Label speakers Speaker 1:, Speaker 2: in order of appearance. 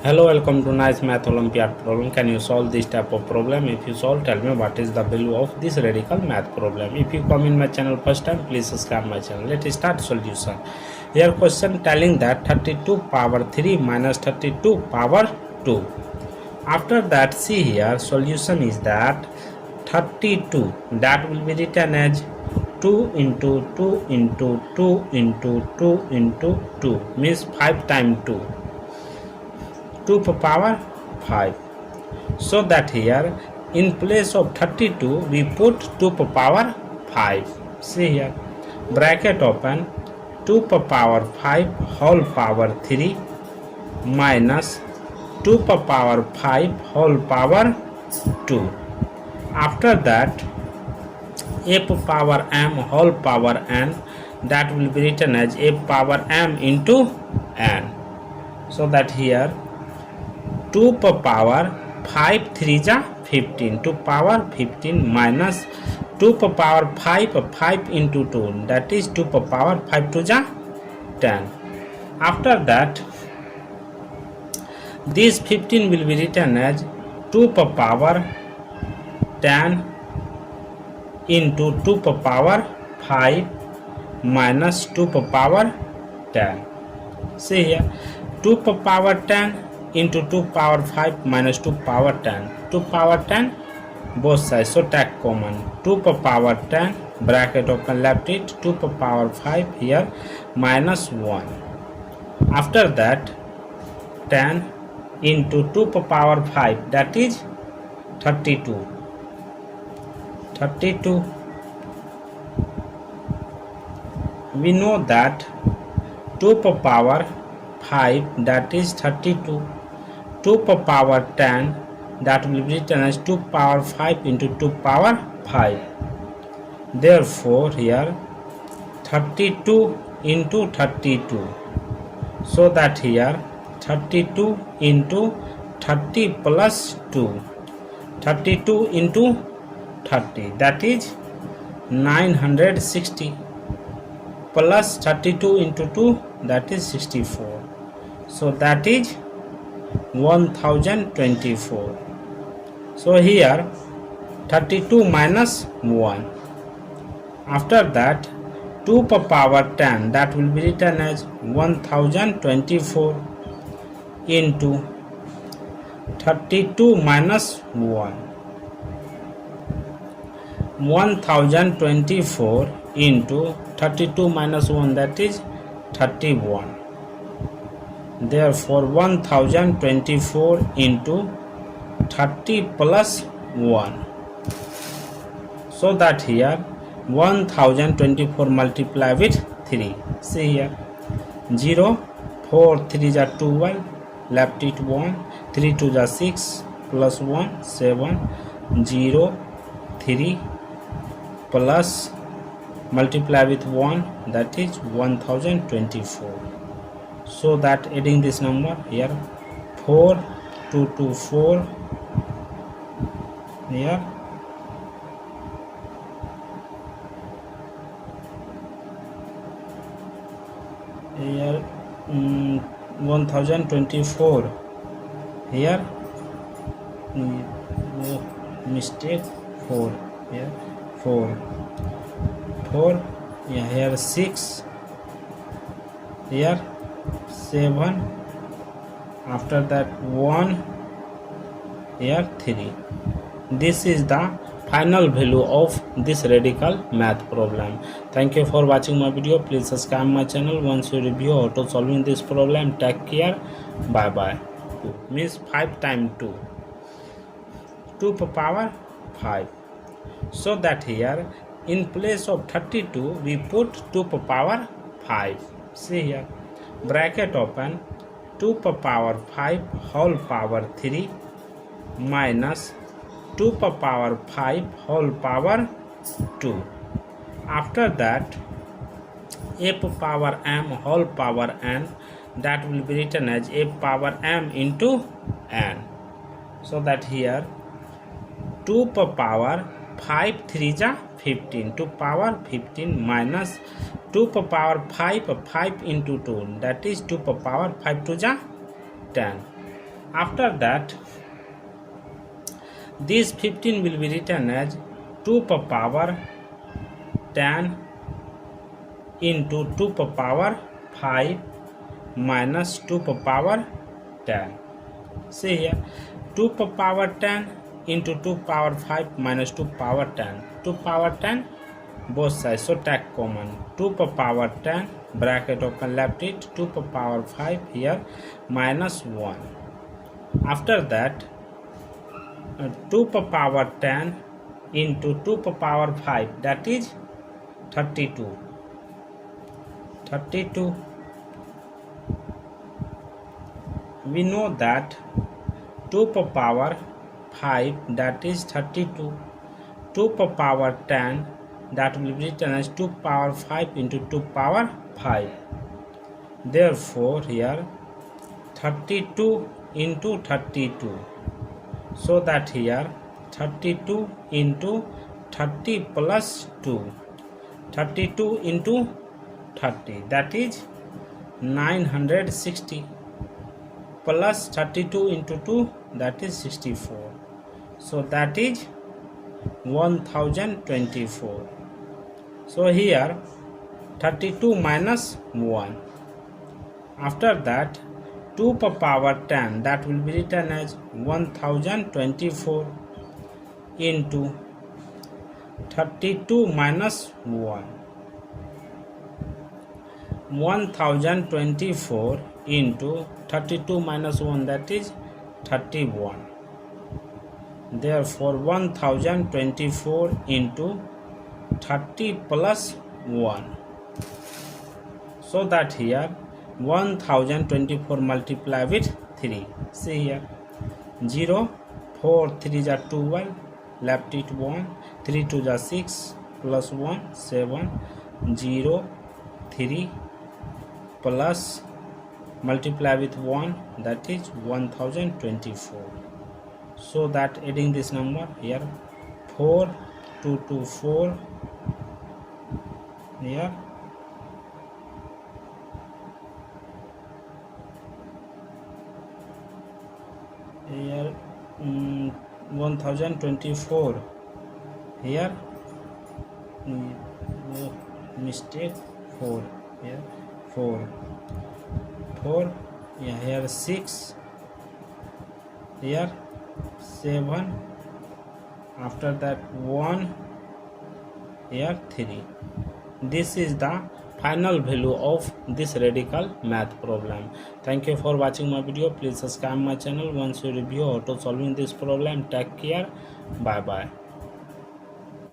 Speaker 1: Hello, welcome to Nice Math Olympiad problem. Can you solve this type of problem? If you solve, tell me what is the value of this radical math problem. If you come in my channel first time, please subscribe my channel. Let's start solution. Here question telling that 32 power 3 minus 32 power 2. After that, see here solution is that 32 that will be written as 2 into 2 into 2 into 2 into 2 means 5 times 2. 2 power 5. So that here in place of 32 we put 2 power 5. See here, bracket open, 2 power 5 whole power 3 minus 2 power 5 whole power 2. After that a power m whole power n, that will be written as a power m into n. So that here 2 power 5 3 ja 15, 2 power 15 minus 2 power 5 into 2, that is 2 power 5 2 ja 10. After that this 15 will be written as 2 power 10 into 2 power 5 minus 2 power 10. See here, 2 power 10 into 2 power 5 minus 2 power 10. 2 power 10 both sides, so take common. 2 power 10 bracket open, left it, 2 power 5 here minus 1. After that 10 into 2 power 5, that is 32. 32. We know that 2 power 5 that is 32. 2 power 10 that will be written as 2 power 5 into 2 power 5. Therefore here 32 into 32. So that here 32 into 30 plus 2. 32 into 30, that is 960 plus 32 into 2, that is 64. So that is 1024. So here 32 minus 1. After that 2 power 10 that will be written as 1024 into 32 minus 1. 1024 into 32 minus 1, that is 31. Therefore 1024 into 30 plus 1. So that here 1024 multiply with 3. See here 0, 4 3 is 12, left it 1, 3 2 is 6 plus 1 7, 0 3 plus multiply with 1, that is 1024. So that adding this number here 4 2 2 4 here here 1024 here mistake 4 here 4 yeah, here 6 here 7, after that 1 here 3. This is the final value of this radical math problem. Thank you for watching my video. Please subscribe my channel. Once you review how to solving this problem, take care. Bye bye. Means 5 times 2, 2 power 5. So that here in place of 32 we put 2 power 5. See here, bracket open, 2 power 5 whole power 3 minus 2 power 5 whole power 2. After that a power m whole power n, that will be written as a power m into n. So that here 2 power 5 3 ja 15, 2 power 15 minus 2 power 5 into 2, that is 2 power 5 2 ja 10. After that, this 15 will be written as 2 power 10 into 2 power 5 minus 2 power 10. See here, 2 power 10 into 2 power 5 minus 2 power 10. 2 power 10 both sides, so take common. 2 power 10 bracket open, left it, 2 power 5 here minus 1. After that, 2 power 10 into 2 power 5, that is 32. 32. We know that 2 power 5, that is 32. 2 power 10, that will be written as 2 power 5 into 2 power 5. Therefore here 32 into 32. So that here 32 into 30 plus 2. 32 into 30, that is 960, plus 32 into 2, that is 64. So that is 1024. So here 32 minus 1. After that, 2 power 10, that will be written as 1024 into 32 minus 1. 1024 into 32 minus 1, that is 31. Therefore 1024 into 30 plus 1. So that here 1024 multiply with 3. See here, 0, 4, 3 are 12, left it 1, 3 2 are 6, plus 1, 7, 0, 3, plus multiply with 1, that is 1024. So that adding this number here, 4, 2 to 4, here, here 1024, here mistake, 4, here 4, yeah, here 6, here 7, after that 1, here 3. This is the final value of this radical math problem. Thank you for watching my video. Please subscribe my channel. Once you review auto solving this problem, take care. Bye bye.